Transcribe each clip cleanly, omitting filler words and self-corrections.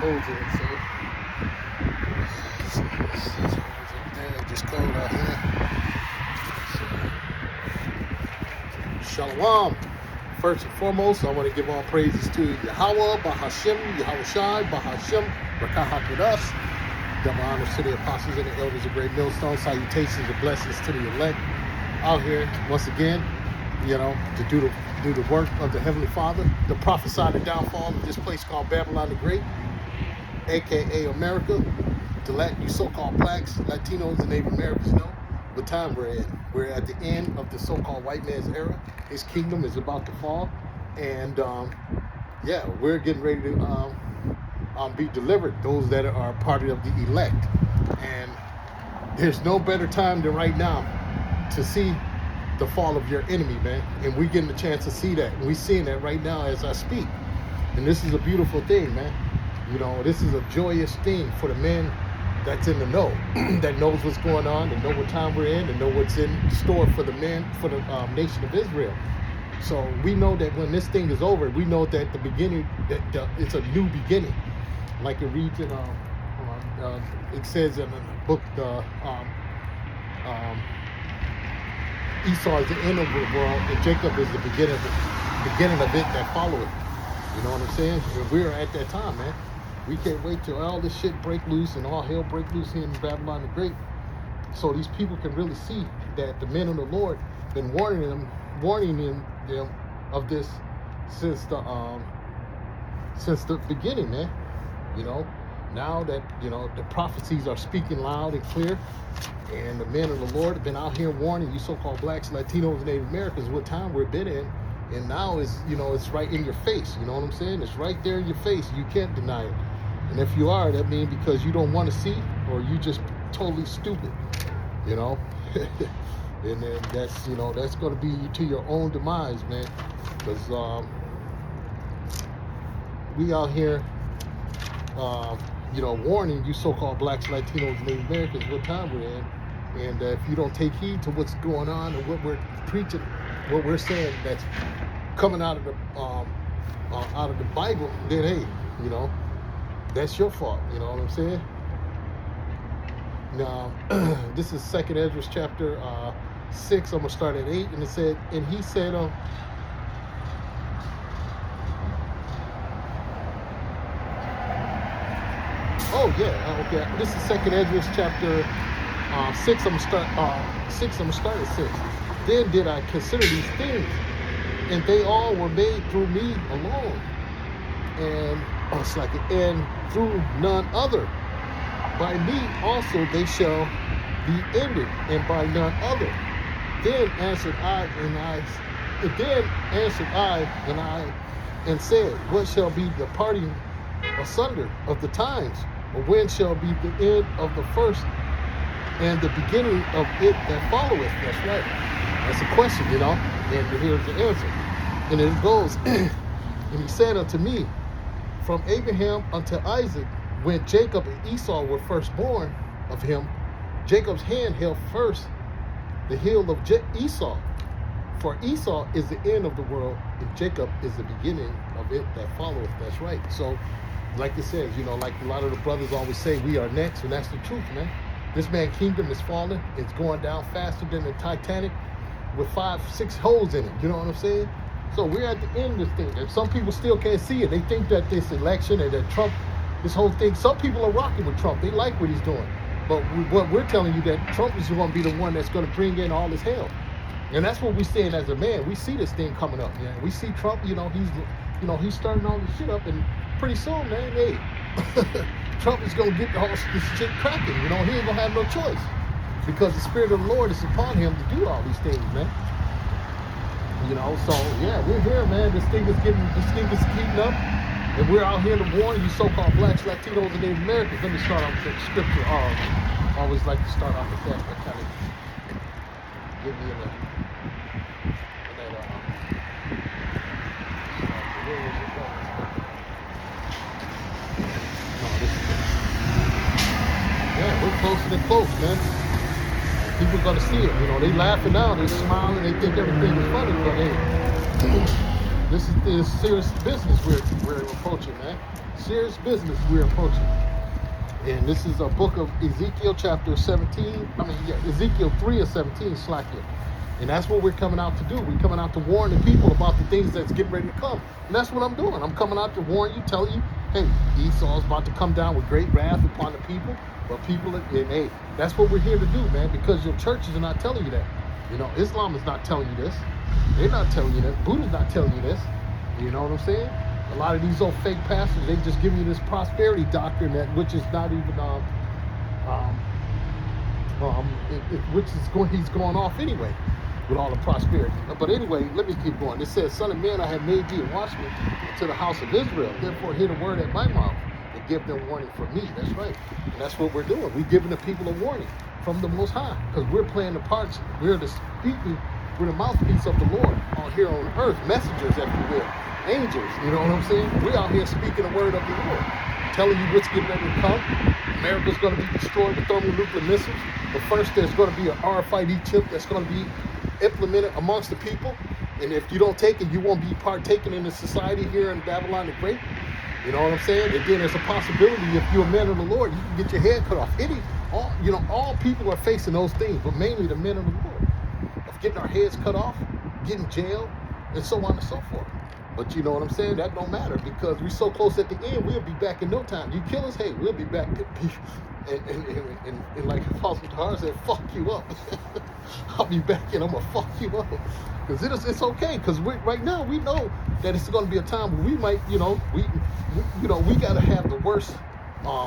holes in it, so holes up there, just cold out here. So, Shalom. First and foremost, I want to give all praises to Yahweh, Bahashem, Yahushai, Bahashem, Rakahakudas. Double honors to the apostles and the elders of Great Millstone. Salutations and blessings to the elect out here once again, to do the work of the Heavenly Father, to prophesy the downfall of this place called Babylon the Great, aka America, to let you so-called blacks, Latinos, and Native Americans know what time we're in. We're at the end of the so-called white man's era. His kingdom is about to fall, and we're getting ready to be delivered, those that are part of the elect. And there's no better time than right now to see the fall of your enemy, man. And we're getting a chance to see that. And we're seeing that right now as I speak. And this is a beautiful thing, man. This is a joyous thing for the men that's in the know, that knows what's going on, that know what time we're in, and know what's in store for the men, for the nation of Israel. So we know that when this thing is over, we know that the beginning, it's a new beginning. Like it reads in, it says in the book, Esau is the end of the world, and Jacob is the beginning of it that followeth. You know what I'm saying? And we're at that time, man. We can't wait till all this shit break loose and all hell break loose here in Babylon the Great, so these people can really see that the men of the Lord been warning them of this since the beginning, man. Now that the prophecies are speaking loud and clear, and the men of the Lord have been out here warning you so-called blacks, Latinos, and Native Americans what time we've been in, and now it's right in your face. You know what I'm saying? It's right there in your face. You can't deny it. And if you are, that means because you don't want to see, or you just totally stupid. And then that's going to be to your own demise, man. Because we out here, warning you so-called blacks, Latinos, and Native Americans what time we're in. And if you don't take heed to what's going on and what we're preaching, what we're saying that's coming out of the Bible, then hey, that's your fault. You know what I'm saying? Now, this is 2nd Ezra chapter 6. I'm gonna start at 8, and it said, and he said, okay. This is 2nd Ezra chapter 6. I'm gonna start at 6. Then did I consider these things, and they all were made through me alone, and through none other. By me also they shall be ended, and by none other. Then answered I, and said, what shall be the parting asunder of the times? Or when shall be the end of the first and the beginning of it that followeth? That's right. That's a question, and here's the answer. And it goes, and he said unto me, from Abraham unto Isaac, when Jacob and Esau were first born of him, Jacob's hand held first the heel of Esau. For Esau is the end of the world, and Jacob is the beginning of it that followeth. That's right. So, like it says, like a lot of the brothers always say, we are next, and that's the truth, man. This man's kingdom is falling. It's going down faster than the Titanic with 5-6 holes in it. You know what I'm saying? So we're at the end of this thing. And some people still can't see it. They think that this election and that Trump, this whole thing, some people are rocking with Trump. They like what he's doing. But what we're telling you, that Trump is going to be the one that's going to bring in all this hell. And that's what we're saying as a man. We see this thing coming up. Yeah, we see Trump, he's starting all this shit up, and pretty soon, man, hey, Trump is going to get all this shit cracking. He ain't going to have no choice, because the Spirit of the Lord is upon him to do all these things, man. So yeah, we're here, man. This thing is heating up, and we're out here to warn you so-called blacks, Latinos, and Native Americans. Let me start off with the scripture. I always like to start off with that. That kind of give me we're closer than close, man. People gonna see it, they laughing now, they smiling, they think everything is funny, but hey, This is serious business we're approaching, man. Serious business we're approaching. And this is a book of Ezekiel chapter 17. Ezekiel 3 and 17, slackly. And that's what we're coming out to do. We're coming out to warn the people about the things that's getting ready to come. And that's what I'm doing. I'm coming out to warn you, tell you, hey, Esau's about to come down with great wrath upon the people. But people, and hey, that's what we're here to do, man, because your churches are not telling you that. You know, Islam is not telling you this. They're not telling you that. Buddha's not telling you this. You know what I'm saying? A lot of these old fake pastors, they just give you this prosperity doctrine which is not even he's going off anyway with all the prosperity. But anyway, let me keep going. It says, Son of man, I have made thee a watchman to the house of Israel. Therefore hear the word at my mouth and give them warning from me. That's right. And that's what we're doing. We're giving the people a warning from the Most High, because we're playing the parts. We're the mouthpiece of the Lord on here on earth, messengers, if you will, angels. You know what I'm saying? We're out here speaking the word of the Lord, telling you what's getting ready to come. America's going to be destroyed with thermonuclear missiles. But first, there's going to be an RFID chip that's going to be implemented amongst the people. And if you don't take it, you won't be partaking in the society here in Babylon the Great. You know what I'm saying? And then there's a possibility, if you're a man of the Lord, you can get your head cut off. All people are facing those things, but mainly the men of the Lord, of getting our heads cut off, getting jailed, and so on and so forth. But you know what I'm saying? That don't matter, because we're so close at the end. We'll be back in no time. You kill us, hey, we'll be back. And like Apostle Tahar said, fuck you up. I'll be back and I'm gonna fuck you up. Because it's okay. Because right now we know that it's gonna be a time where we might, we gotta have the worst.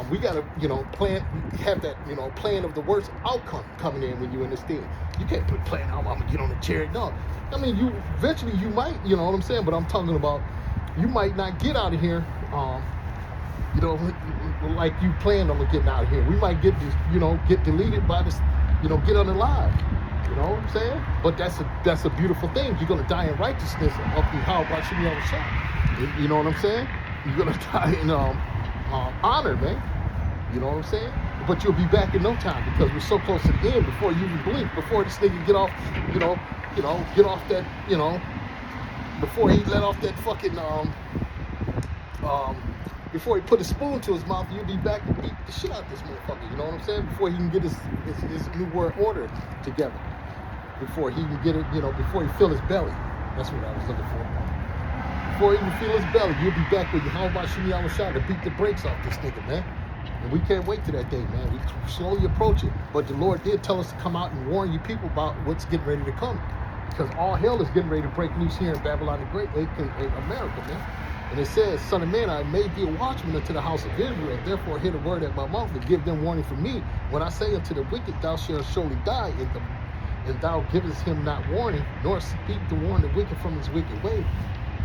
We gotta, have that, plan of the worst outcome coming in when you're in this thing. You can't put plan out, I'm gonna get on the chariot. No, I mean, eventually you might, you know what I'm saying? But I'm talking about, you might not get out of here, like you planned on getting out of here. We might get deleted by this, get unalive. You know what I'm saying? But that's a beautiful thing. You're gonna die in righteousness of the how about you on the shot. You know what I'm saying? You're gonna die in honor, man. You know what I'm saying? But you'll be back in no time, because we're so close to the end before you even blink, before this nigga get off, get off that, before he let off that fucking, before he put a spoon to his mouth, you'll be back to beat the shit out of this motherfucker. You know what I'm saying? Before he can get his new world order together. Before he can get it, before he fill his belly. That's what I was looking for. Before he can feel his belly, you'll be back with you. How about shooting out a shot to beat the brakes off this nigga, man? And we can't wait to that day, man. We slowly approach it. But the Lord did tell us to come out and warn you people about what's getting ready to come. Because all hell is getting ready to break loose here in Babylon the Great, aka America, man. And it says, Son of man, I made thee a watchman unto the house of Israel. Therefore hear the word at my mouth and give them warning from me. When I say unto the wicked, thou shalt surely die, and thou givest him not warning, nor speak to warn the wicked from his wicked way.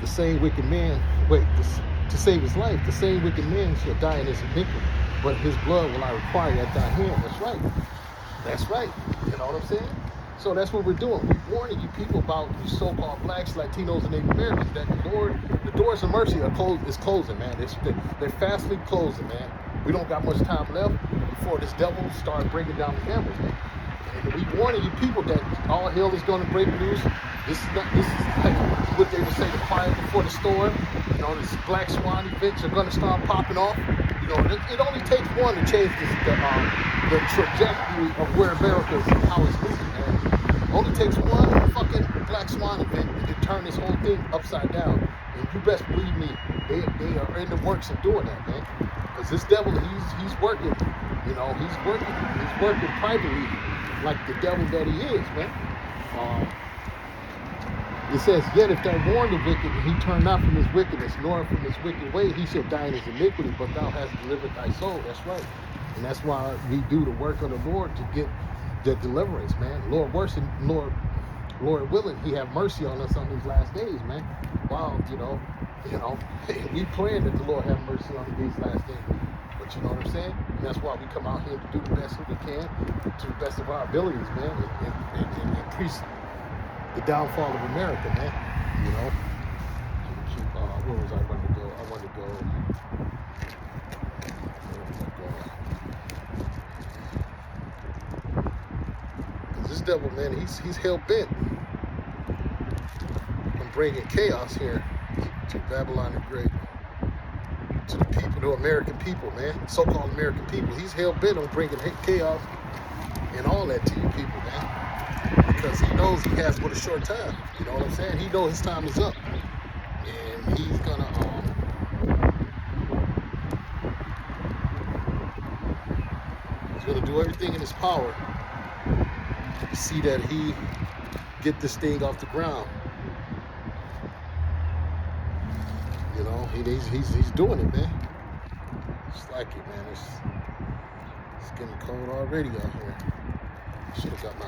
The same wicked man, to save his life, the same wicked man shall die in his iniquity, but his blood will I require at thy hand. That's right. That's right. You know what I'm saying? So that's what we're doing. We're warning you people about you so-called blacks, Latinos, and Native Americans that the doors of mercy is closing, man. They're fastly closing, man. We don't got much time left before this devil starts breaking down the cameras, man. And we warning you people that all hell is going to break loose. This is like what they would say, the quiet before the storm. This black swan events are going to start popping off. It only takes one to change the trajectory of where America is and how it's moving, man. It only takes one fucking black swan event to turn this whole thing upside down. And you best believe me, they are in the works of doing that, man. Because this devil, he's working. He's working privately like the devil that he is, man. It says, yet if thou warn the wicked, and he turn not from his wickedness, nor from his wicked way, he shall die in his iniquity, but thou hast delivered thy soul. That's right. And that's why we do the work of the Lord, to get the deliverance, man. Lord willing, he have mercy on us on these last days, man. Wow, we praying that the Lord have mercy on these last days. But you know what I'm saying? And that's why we come out here to do the best that we can, to the best of our abilities, man, and increase the downfall of America, man. Where was I wanted to go? I wanted to go. Because this devil, man, he's hell bent on bringing chaos here to Babylon the Great, to the people, the American people, man, so-called American people. He's hell-bent on bringing chaos and all that to you people, man, because he knows he has but a short time. You know what I'm saying? He knows his time is up, and he's gonna do everything in his power to see that he get this thing off the ground. You know, he's doing it, man. Just like it, man. It's getting cold already out here. Should have got my.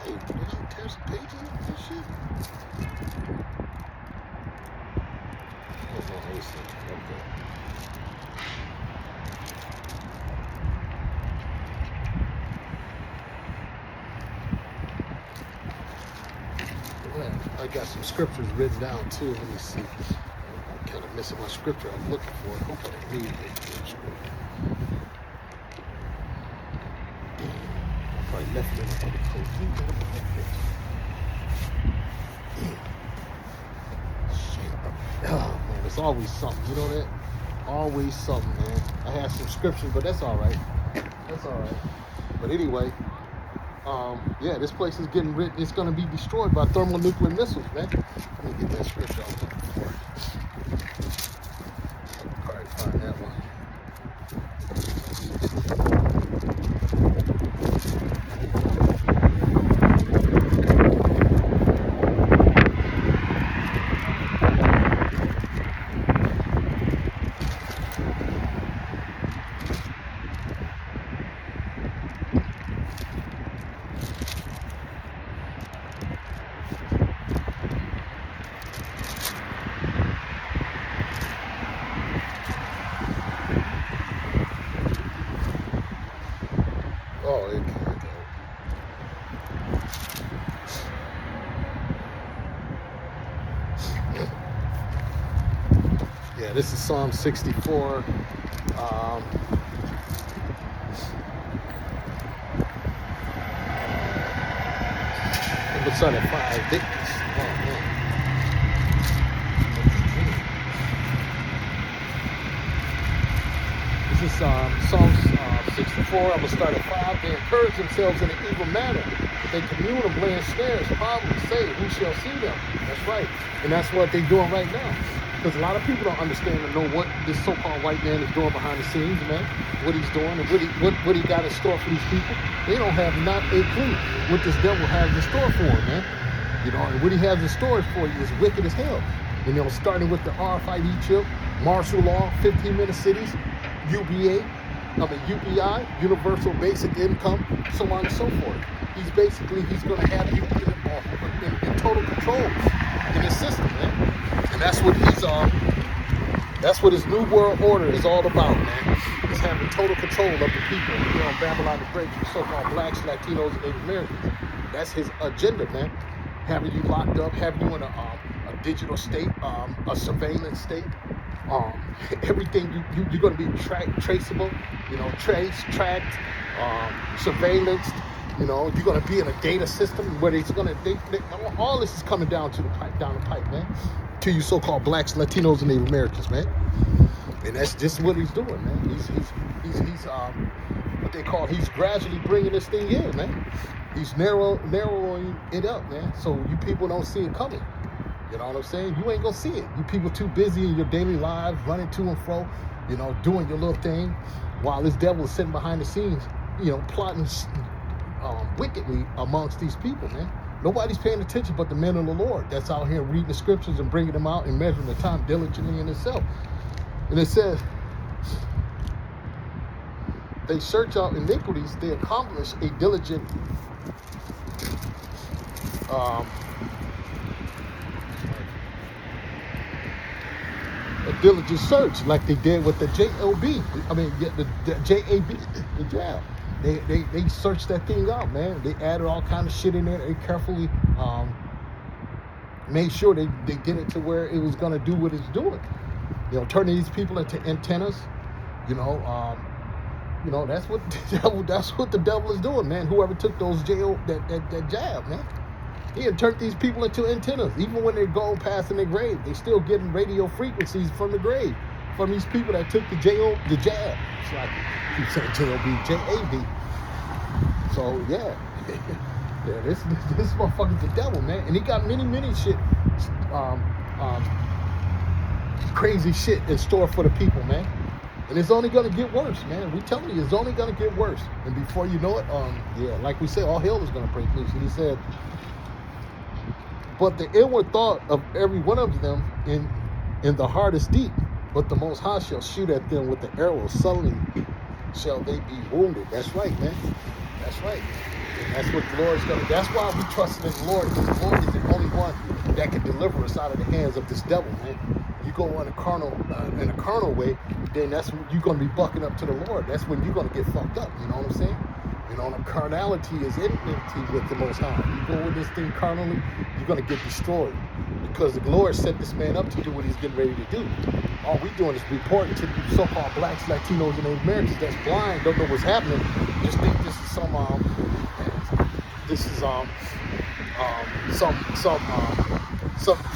Hey, did I tear some pages off this shit? Oh, no, let me see. Okay. I got some scriptures written down too. Let me see. I'm kind of missing my scripture I'm looking for. I hope I don't need it. I probably left it in the other coat. Oh man, it's always something. You know that? Always something, man. I have some scriptures, but that's all right. That's all right. But anyway. Yeah, this place is getting rid. It's going to be destroyed by thermonuclear missiles, man. Let me get that scripture I was looking for. All right, find that one. Oh, it can't go. Yeah, this is Psalm 64. What's on it? 5 victims. Oh, man. This is Psalm 64. I'm going to start at 5. They encourage themselves in an evil manner. They commune and blame snares, problems, say, who shall see them? That's right. And that's what they're doing right now. Because a lot of people don't understand and know what this so-called white man is doing behind the scenes, man. What he's doing and what he got in store for these people. They don't have not a clue what this devil has in store for them, man. You know, and what he has in store for you is wicked as hell. You know, starting with the RFID chip, martial law, 15-minute cities, UBI, Universal Basic Income, so on and so forth. He's going to have you in total control in his system, man. And that's what his new world order is all about, man. It's having total control of the people. You know, Babylon the Great, so-called blacks, Latinos, and Native Americans. That's his agenda, man. Having you locked up, having you in a digital state, a surveillance state. Everything you're going to be traceable, you know, tracked, surveillanced. You know, you're going to be in a data system where it's going to. All this is coming down the pipe, man. To you so-called blacks, Latinos, and Native Americans, man. And that's just what he's doing, man. He's what they call. He's gradually bringing this thing in, man. He's narrowing it up, man. So you people don't see it coming. You know what I'm saying? You ain't gonna see it. You people too busy in your daily lives, running to and fro, you know, doing your little thing, while this devil is sitting behind the scenes, you know, plotting wickedly amongst these people, man. Nobody's paying attention but the men of the Lord that's out here reading the scriptures and bringing them out and measuring the time diligently in itself. And it says, they search out iniquities, they accomplish a diligent search, like they did with the JLB. I mean, the JAB, the jab. They searched that thing out, man. They added all kind of shit in there. They carefully made sure they did it to where it was going to do what it's doing. You know, turning these people into antennas. You know, that's what the devil is doing, man. Whoever took those that jab, man, he had turned these people into antennas. Even when they go past in their grave, they still getting radio frequencies from the grave from these people that took the jab. It's like I keep saying JOB, JAB. So yeah, yeah, this motherfucker's the devil, man, and he got many shit, crazy shit in store for the people, man. And it's only gonna get worse, man. We telling you, it's only gonna get worse. And before you know it, yeah, like we said, all hell is gonna break loose. And he said, but the inward thought of every one of them in the heart is deep. But the Most High shall shoot at them with the arrow. Suddenly shall they be wounded. That's right, man. That's right. And that's what the Lord's gonna. That's why we trust in the Lord, because the Lord is the only one that can deliver us out of the hands of this devil, man. You go in a carnal way, then that's when you're gonna be bucking up to the Lord. That's when you're gonna get fucked up. You know what I'm saying? You know, the carnality is enmity with the Most High. You go with this thing carnally, you're gonna get destroyed, because the Lord set this man up to do what he's getting ready to do. All we doing is reporting to the so-called blacks, Latinos, and Native Americans that's blind, don't know what's happening. Just think this is some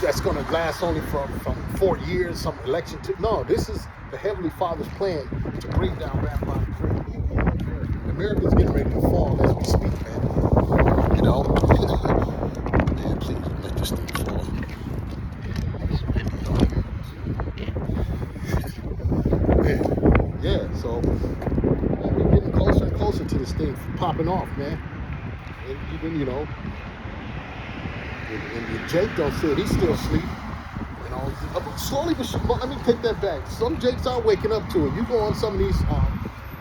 that's going to last only from 4 years, some election to. No, this is the Heavenly Father's plan to bring down rap bottom. America's getting ready to fall as we speak, man. You know, man, please don't let this thing fall. Man, yeah. So man, we're getting closer and closer to this thing popping off, man. And even, you know. And Jake don't see it, he's still asleep. You know, slowly but surely, let me take that back. Some Jakes are waking up to it. You go on some of these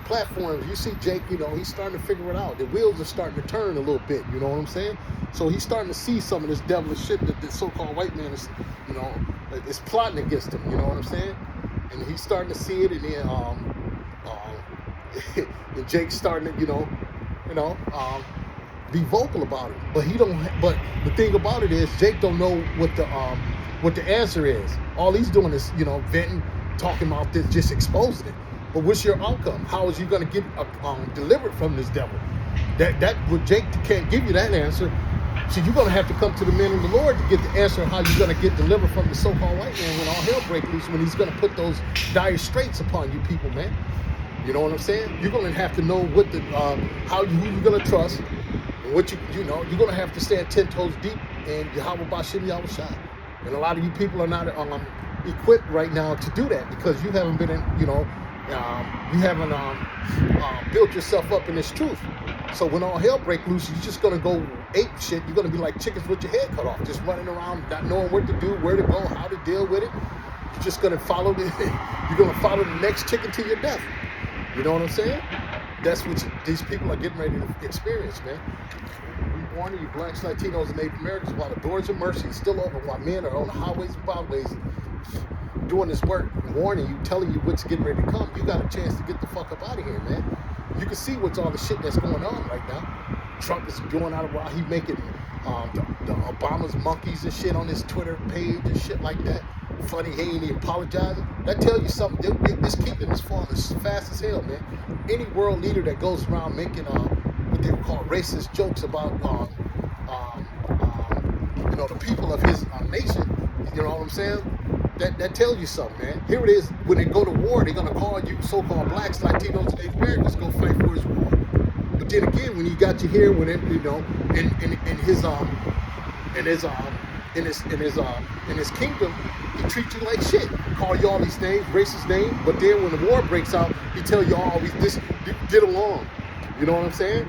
platforms, you see Jake, you know, he's starting to figure it out. The wheels are starting to turn a little bit, you know what I'm saying? So he's starting to see some of this devilish shit that the so-called white man is, you know, is plotting against him, you know what I'm saying? And he's starting to see it, and then and Jake's starting to, you know, be vocal about it, but he don't. But the thing about it is, Jake don't know what the answer is. All he's doing is, you know, venting, talking about this, just exposing it. But what's your outcome? How is you going to get delivered from this devil? What Jake can't give you that answer. So you're going to have to come to the men of the Lord to get the answer on how you're going to get delivered from the so-called white man when all hell breaks loose. When he's going to put those dire straits upon you people, man. You know what I'm saying? You're going to have to know what the who you're going to trust. What you know, you're gonna have to stand 10 toes deep in Yahweh Bashim Yahweh Shai. And a lot of you people are not equipped right now to do that, because you haven't been in, you know, you haven't built yourself up in this truth. So when all hell breaks loose, you're just gonna go ape shit. You're gonna be like chickens with your head cut off, just running around, not knowing what to do, where to go, how to deal with it. You're just gonna follow you're gonna follow the next chicken to your death. You know what I'm saying? That's what these people are getting ready to experience, man. We warning you, blacks, Latinos, and Native Americans, while the doors of mercy is still open, while men are on the highways and byways doing this work, warning you, telling you what's getting ready to come. You got a chance to get the fuck up out of here, man. You can see what's all the shit that's going on right now. Trump is going out of while he's making the Obama's monkeys and shit on his Twitter page and shit like that. Funny, he ain't even apologizing. That tells you something. This keeping this falling as fast as hell, man. Any world leader that goes around making what they would call racist jokes about you know, the people of his nation, you know what I'm saying? That tells you something, man. Here it is. When they go to war, they're gonna call you so-called blacks, Latinos, and Native Americans go fight for his war. But then again, when he got you here, when it, you know, in his kingdom, he treats you like shit. Call you all these names, racist names. But then when the war breaks out, he tell you all this, get along. You know what I'm saying?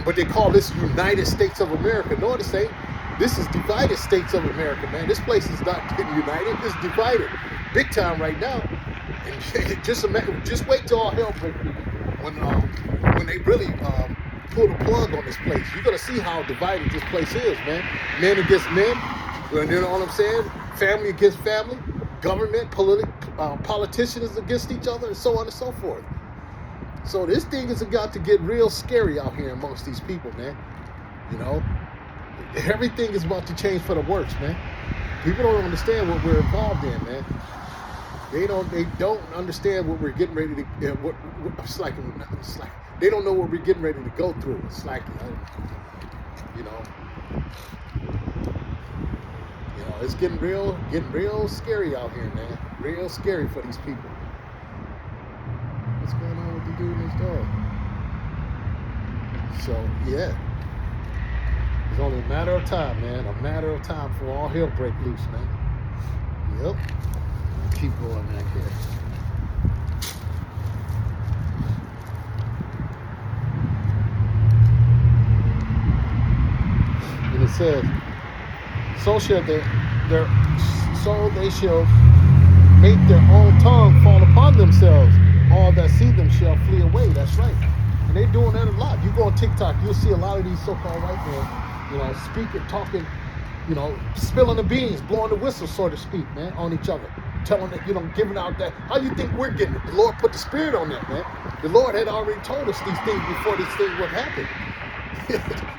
But they call this United States of America. No, this ain't. This is divided States of America, man. This place is not getting united. It's divided, big time right now. And just wait till all hell breaks loose. When they really pull the plug on this place. You're gonna see how divided this place is, man. Men against men. You know what I'm saying? Family against family. Government, politicians against each other, and so on and so forth. So this thing is about to get real scary out here amongst these people, man. You know, everything is about to change for the worse, man. People don't understand what we're involved in, man. They don't understand what we're getting ready to. It's like they don't know what we're getting ready to go through. It's like, you know, it's getting real scary out here, man. Real scary for these people. What's going on with the dude and his dog? So yeah, it's only a matter of time, man. A matter of time for all hell break loose, man. Yep. Keep going back here. And it says, so they shall make their own tongue fall upon themselves. All that see them shall flee away. That's right. And they're doing that a lot. You go on TikTok, you'll see a lot of these so-called white men, speaking, talking, spilling the beans, blowing the whistle, so to speak, man, on each other. Telling that, giving out that. How you think we're getting it? The Lord put the spirit on that, man. The Lord had already told us these things before this thing would happen.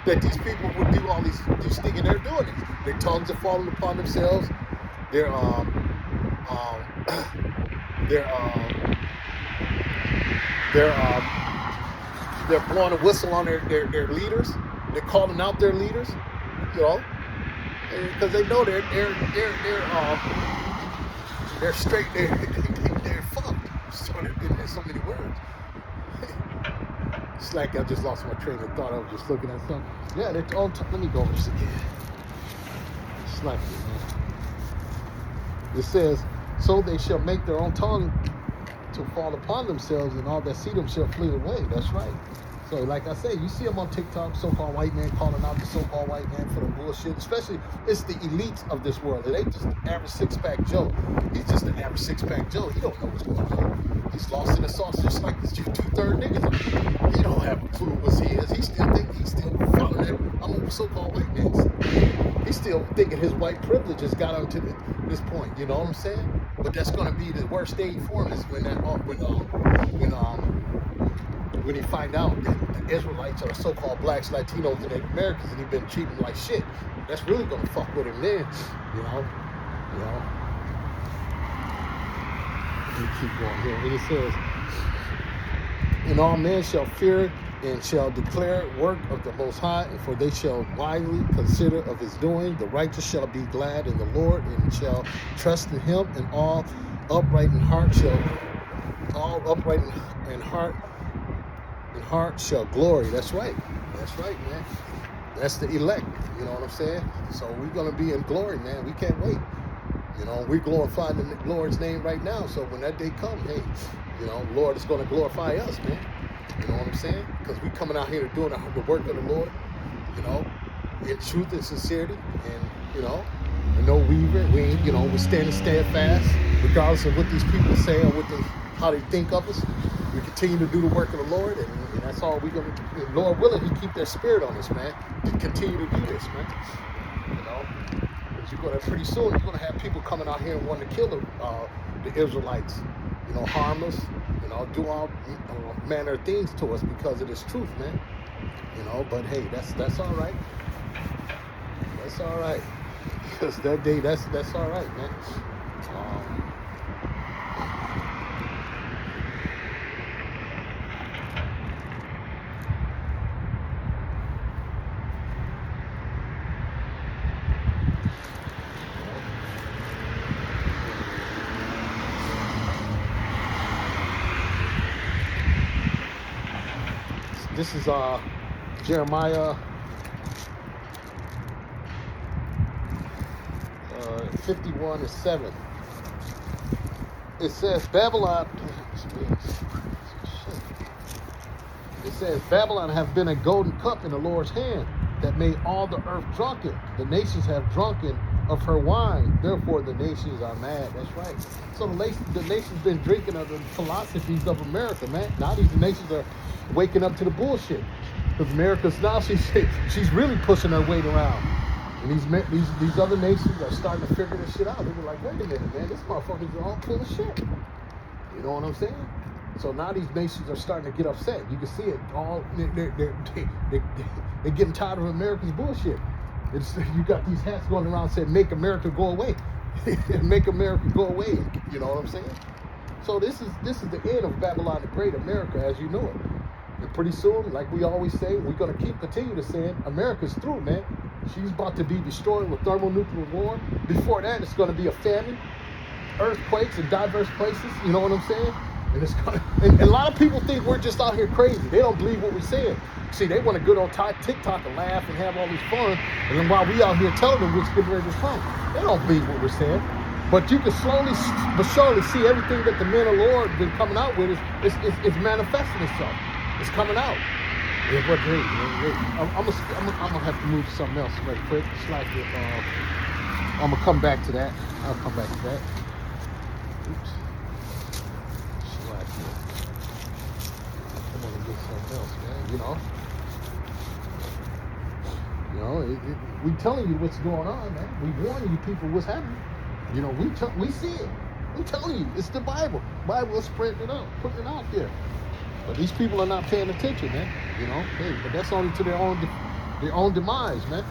That these people would do all these things, and they're doing it. Their tongues are falling upon themselves. They're blowing a whistle on their leaders. They're calling out their leaders, because they know they're straight. They're fucked. In so many words. It's like I just lost my train of thought. I was just looking at something. Yeah, they're on. Let me go over this again. It's like it, man. It says, so they shall make their own tongue to fall upon themselves, and all that see them shall flee away. That's right. So, like I say, you see them on TikTok, so-called white man calling out the so-called white man for the bullshit. Especially, it's the elites of this world. It ain't just an average six-pack Joe. He's just an average six-pack Joe. He don't know what's going on. He's lost in the sauce, just like these two-third niggas. He don't have a clue what he is. He's still following him. I'm a so-called white man. He's still thinking his white privilege has got him to this point. You know what I'm saying? But that's going to be the worst day for him is when he find out that the Israelites are so-called blacks, Latinos, and Native Americans, and he's been treating them like shit. That's really gonna fuck with him then, Let me keep going here. And it says, and all men shall fear and shall declare work of the Most High, and for they shall wisely consider of his doing. The righteous shall be glad in the Lord, and shall trust in him, and all upright in heart, shall glory. That's right, man. That's the elect, you know what I'm saying? So we're going to be in glory, man. We can't wait. We're glorifying the Lord's name right now. So when that day comes, hey, Lord is going to glorify us, man. You know what I'm saying? Because we coming out here doing the work of the Lord, in truth and sincerity, and, and no weaving. We ain't, we're standing steadfast, regardless of what these people say or how they think of us. We continue to do the work of the Lord, and that's all we're going to do. Lord willing, he keep their spirit on us, man, to continue to do this, man. Because pretty soon, you're going to have people coming out here and wanting to kill the Israelites, harm us, do all manner of things to us because of this truth, man. But hey, that's all right. That's all right. Because that day, that's all right, man. This is Jeremiah 51:7. It says Babylon. It says Babylon have been a golden cup in the Lord's hand that made all the earth drunken. The nations have drunken of her wine. Therefore the nations are mad. That's right. So the nations been drinking of the philosophies of America, man. Now these nations are waking up to the bullshit. Because America's now she's really pushing her weight around. And these other nations are starting to figure this shit out. They're like, wait a minute, man, this motherfuckers are all full of shit. You know what I'm saying? So now these nations are starting to get upset. You can see it all. They're getting tired of America's bullshit. You got these hats going around saying, make America go away. Make America go away. You know what I'm saying? So this is the end of Babylon the Great, America as you know it. And pretty soon, like we always say, we're going to continue to say, America's through, man. She's about to be destroyed with thermonuclear war. Before that, it's going to be a famine, earthquakes in diverse places. You know what I'm saying? And it's gonna, and a lot of people think we're just out here crazy. They don't believe what we're saying. See, they want to go on TikTok and laugh and have all this fun, and then while we out here telling them what's getting ready to come, they don't believe what we're saying. But you can slowly but surely see everything that the men of the Lord been coming out with is manifesting itself. It's coming out. Yeah, but hey, I'm gonna have to move to something else right quick. It's like I'm gonna come back to that. I'll come back to that. Oops. I'm gonna get something else, man. We telling you what's going on, man. We warning you people what's happening. We see it. We telling you it's the Bible. Bible is spreading it out, putting it out there. But these people are not paying attention, man. Hey, but that's only to their own demise, man.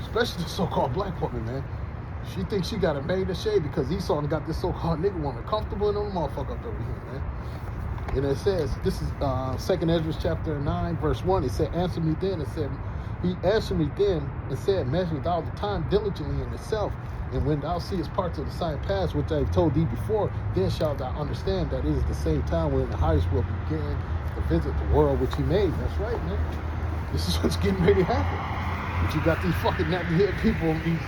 Especially the so-called black woman, man. She thinks she got a maid of shade because Esau got this so-called nigga woman comfortable in the motherfucker up over here, man. And it says, this is 2nd Ezra chapter 9, verse 1. It said, he answered me then and said, measure thou the time diligently in itself, and when thou seest parts of the sign pass, which I have told thee before, then shalt thou understand that it is the same time when the highest will begin to visit the world which he made. That's right, man. This is what's getting ready to happen. But you got these fucking nappy-head people, these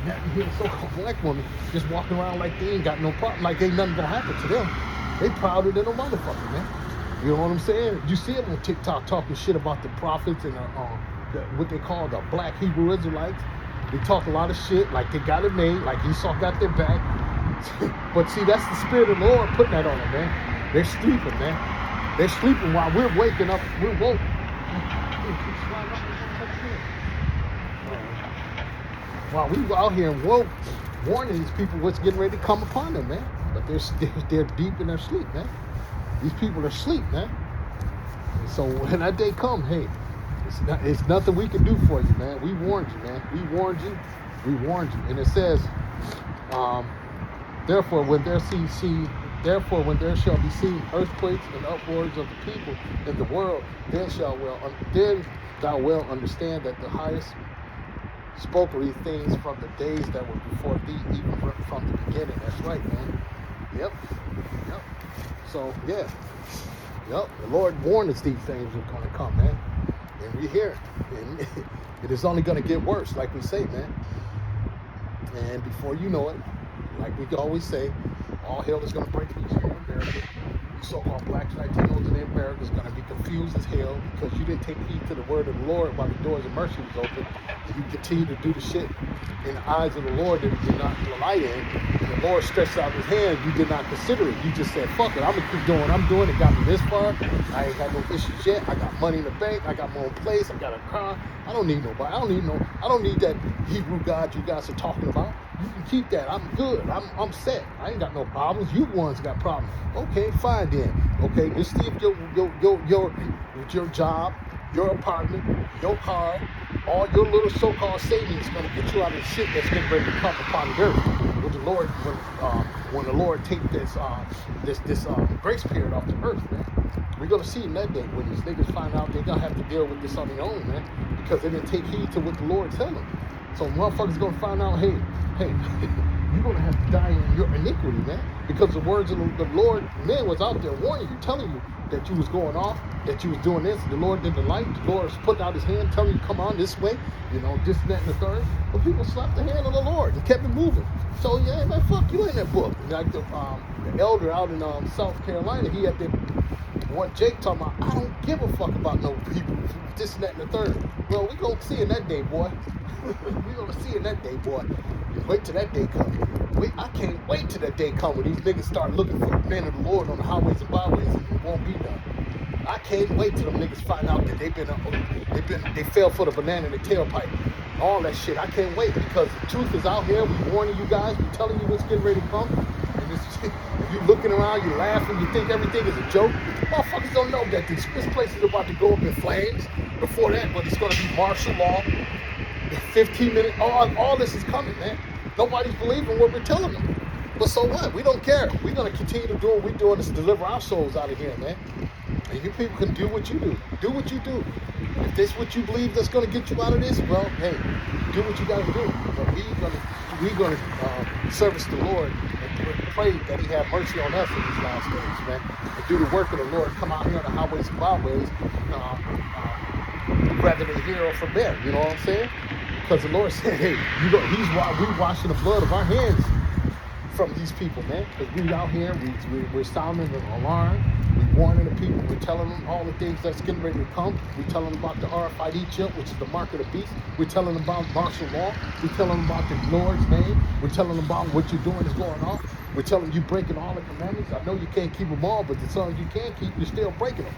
nappy-head so-called black women, just walking around like they ain't got no problem, like ain't nothing gonna happen to them. They prouder than a motherfucker, man. You know what I'm saying? You see them on TikTok talking shit about the prophets and what they call the black Hebrew Israelites. They talk a lot of shit like they got it made, like Esau got their back. But see, that's the spirit of the Lord putting that on them, man. They're sleeping, man. They're sleeping while we're waking up. We're woke. While we out here and woke, warning these people what's getting ready to come upon them, man. But they're deep in their sleep, man. These people are asleep, man. And so when that day come, hey, it's nothing we can do for you, man. We warned you, man. We warned you. We warned you. And it says, therefore when there shall be seen earthquakes and upwards of the people in the world, then thou well understand that the highest spoke of these things from the days that were before thee, even from the beginning. That's right, man. Yep. So yeah. Yep. The Lord warned us these things were going to come, man. And we hear it. And it is only going to get worse, like we say, man. And before you know it, like we always say, all hell is going to break loose in America. You so-called blacks, Latinos in America is going to be confused as hell because you didn't take heed to the word of the Lord while the doors of mercy was open. And you continue to do the shit in the eyes of the Lord that you did not delight in. And the Lord stretched out his hand. You did not consider it. You just said, fuck it, I'm going to keep doing what I'm doing. It got me this far. I ain't got no issues yet. I got money in the bank. I got my own place. I got a car. I don't need nobody. I don't need that Hebrew God you guys are talking about. You can keep that. I'm good. I'm set. I ain't got no problems. You ones got problems. Okay, fine then. Okay, just see if your job, your apartment, your car, all your little so-called savings is going to get you out of the shit that's getting ready to come upon the earth. When the Lord take this grace period off the earth, man. We're going to see in that day when these niggas find out they're going to have to deal with this on their own, man, because they didn't take heed to what the Lord tell them. So motherfuckers going to find out, hey, you're going to have to die in your iniquity, man, because the words of the Lord, man, was out there warning you, telling you that you was going off, that you was doing this. The Lord didn't like. The Lord was putting out his hand, telling you, come on this way, this, that, and the third. But people slapped the hand of the Lord and kept it moving. So, yeah, man, fuck you in that book. Like the elder out in South Carolina, he had what Jake talking about, I don't give a fuck about no people, this, that, and the third. Well, we gonna see in that day, boy. We gonna see in that day, boy. Wait till that day comes. I can't wait till that day comes when these niggas start looking for the men of the Lord on the highways and byways and it won't be done. I can't wait till them niggas find out that they fell for the banana in the tailpipe. All that shit. I can't wait because the truth is out here. We warning you guys. We telling you what's getting ready to come. And if you're looking around, you're laughing, you think everything is a joke. Motherfuckers don't know that this place is about to go up in flames. Before that, but it's going to be martial law. 15 minutes, all this is coming, man. Nobody's believing what we're telling them. But so what? We don't care. We're going to continue to do what we're doing to deliver our souls out of here, man. And you people can do what you do. Do what you do. If this is what you believe that's going to get you out of this, well, hey, do what you got to do. But we're going to service the Lord and pray that He have mercy on us in these last days, man. And do the work of the Lord. Come out here on the highways and byways, rather than hear or forbear. You know what I'm saying? Because the Lord said, hey, we're washing the blood of our hands from these people, man. Because we out here, we're sounding an alarm. We're warning the people. We're telling them all the things that's getting ready to come. We're telling them about the RFID chip, which is the mark of the beast. We're telling them about martial law. We're telling them about the Lord's name. We're telling them about what you're doing is going on. We're telling them you breaking all the commandments. I know you can't keep them all, but the songs you can keep, you're still breaking them.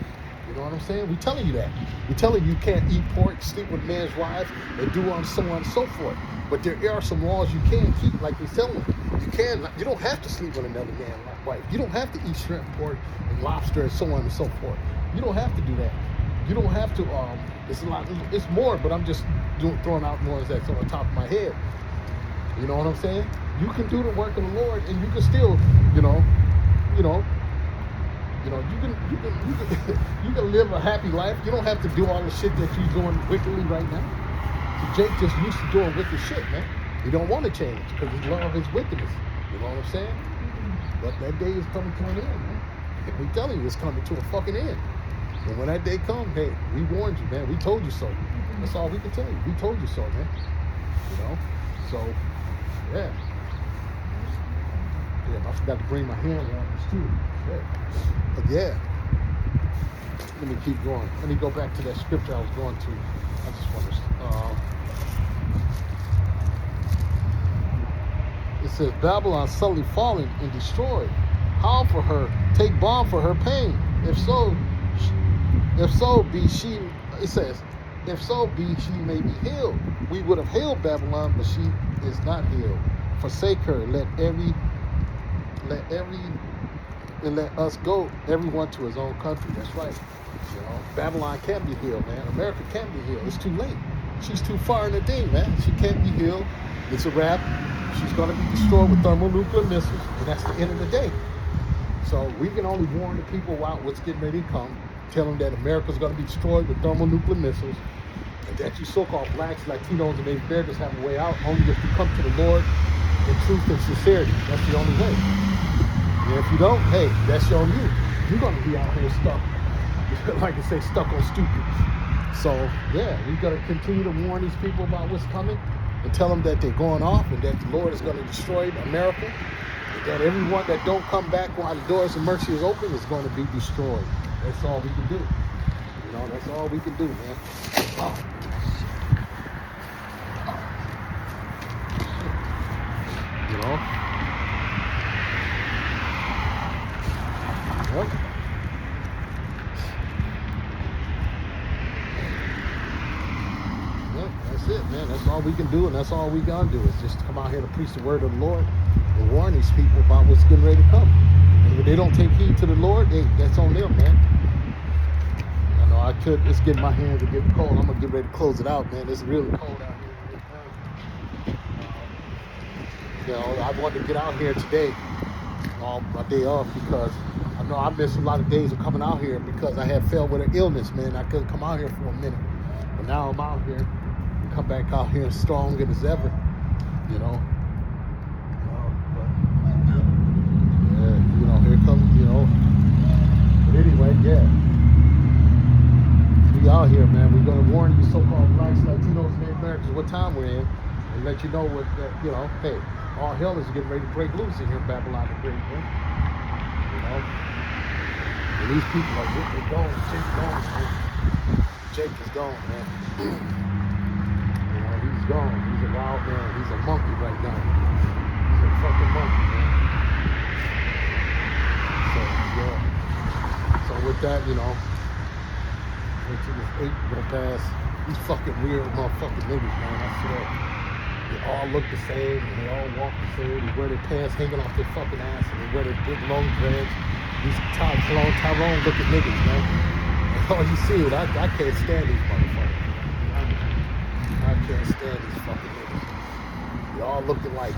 You know what I'm saying? We're telling you that. We're telling you can't eat pork, sleep with men's wives, and do so on and so forth. But there are some laws you can keep, like we're telling you. You don't have to sleep with another man's wife. You don't have to eat shrimp, pork, and lobster, and so on and so forth. You don't have to do that. You don't have to. It's more, but I'm just throwing out ones that's on the top of my head. You know what I'm saying? You can do the work of the Lord, and you can still, you can live a happy life. You don't have to do all the shit that you're doing wickedly right now. So Jake just used to doing wicked shit, man. He don't want to change because he loves his wickedness. You know what I'm saying? But that day is coming to an end, man. We telling you it's coming to a fucking end. And when that day comes, hey, we warned you, man. We told you so. That's all we can tell you. We told you so, man. You know? So, yeah. Yeah, I forgot to bring my hand warmers too. Yeah. But yeah. Let me keep going. Let me go back to that scripture I was going to. I just want to. It says Babylon suddenly fallen and destroyed. Howl for her, take balm for her pain. If so be she. It says, if so be she may be healed. We would have healed Babylon, but she is not healed. Forsake her. Let us go, everyone to his own country. That's right. You know, Babylon can't be healed, man. America can't be healed. It's too late. She's too far in the day, man. She can't be healed. It's a wrap. She's going to be destroyed with thermonuclear missiles, and that's the end of the day. So we can only warn the people about what's getting ready to come. Tell them that America's going to be destroyed with thermonuclear missiles, and that you so-called blacks, Latinos, and Native Americans have a way out only if you come to the Lord in truth and sincerity. That's the only way. And if you don't, hey, that's on you. You're going to be out here stuck, like I say, stuck on stupid. So, yeah, we got to continue to warn these people about what's coming and tell them that they're going off and that the Lord is going to destroy America, and that everyone that don't come back while the doors of mercy is open is going to be destroyed. That's all we can do. You know, that's all we can do, man. Oh. You know? Yep. That's it, man. That's all we can do, and that's all we gonna do is just come out here to preach the word of the Lord and warn these people about what's getting ready to come. And when they don't take heed to the Lord, hey, that's on them, man. I know it's getting my hands are getting cold. I'm gonna get ready to close it out, man. It's really cold out here. You know, I wanted to get out here today on my day off because I know I missed a lot of days of coming out here because I had fell with an illness, man. I couldn't come out here for a minute. But now I'm out here. Come back out here strong as ever, you know. Yeah, you know, here comes, you know. But anyway, yeah. We out here, man. We're gonna warn you so-called blacks, Latinos, and Native Americans what time we're in, and let you know what, you know, hey, all hell is getting ready to break loose in here in Babylon the Great, man. You know. And these people are they're gone. Jake's gone, man. Jake is gone, man. He's gone. He's a wild man. He's a monkey right now. He's a fucking monkey, man. So, yeah. So with that, you know, into this 8 gonna pass. These fucking weird motherfucking niggas, man. I swear. They all look the same and they all walk the same. They wear their pants hanging off their fucking ass and they wear their big long dreads. These Tyrone looking niggas, man. And all you see it, I can't stand these motherfuckers. I can't stand these fucking niggas. They all looking like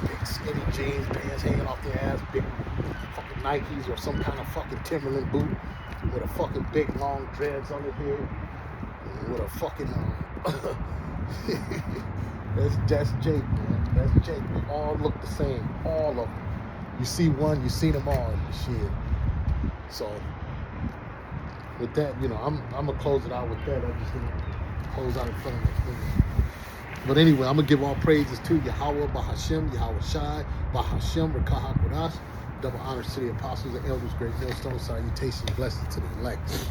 big skinny jeans, pants hanging off their ass, big fucking Nikes or some kind of fucking Timberland boot with a fucking big long dreads on their head, and with a fucking that's Jake, man. That's Jake. They all look the same, all of them. You see one, you see them all. Shit. So with that, I'm gonna close it out with that. I'm just gonna close out in front of my fingers. But anyway, I'm gonna give all praises to Yahweh, Bahashem, Yahweh Shai, Bahashem, Rakaha Kodash. Double honors to the apostles and elders, great millstone, salutations, blessings to the elect.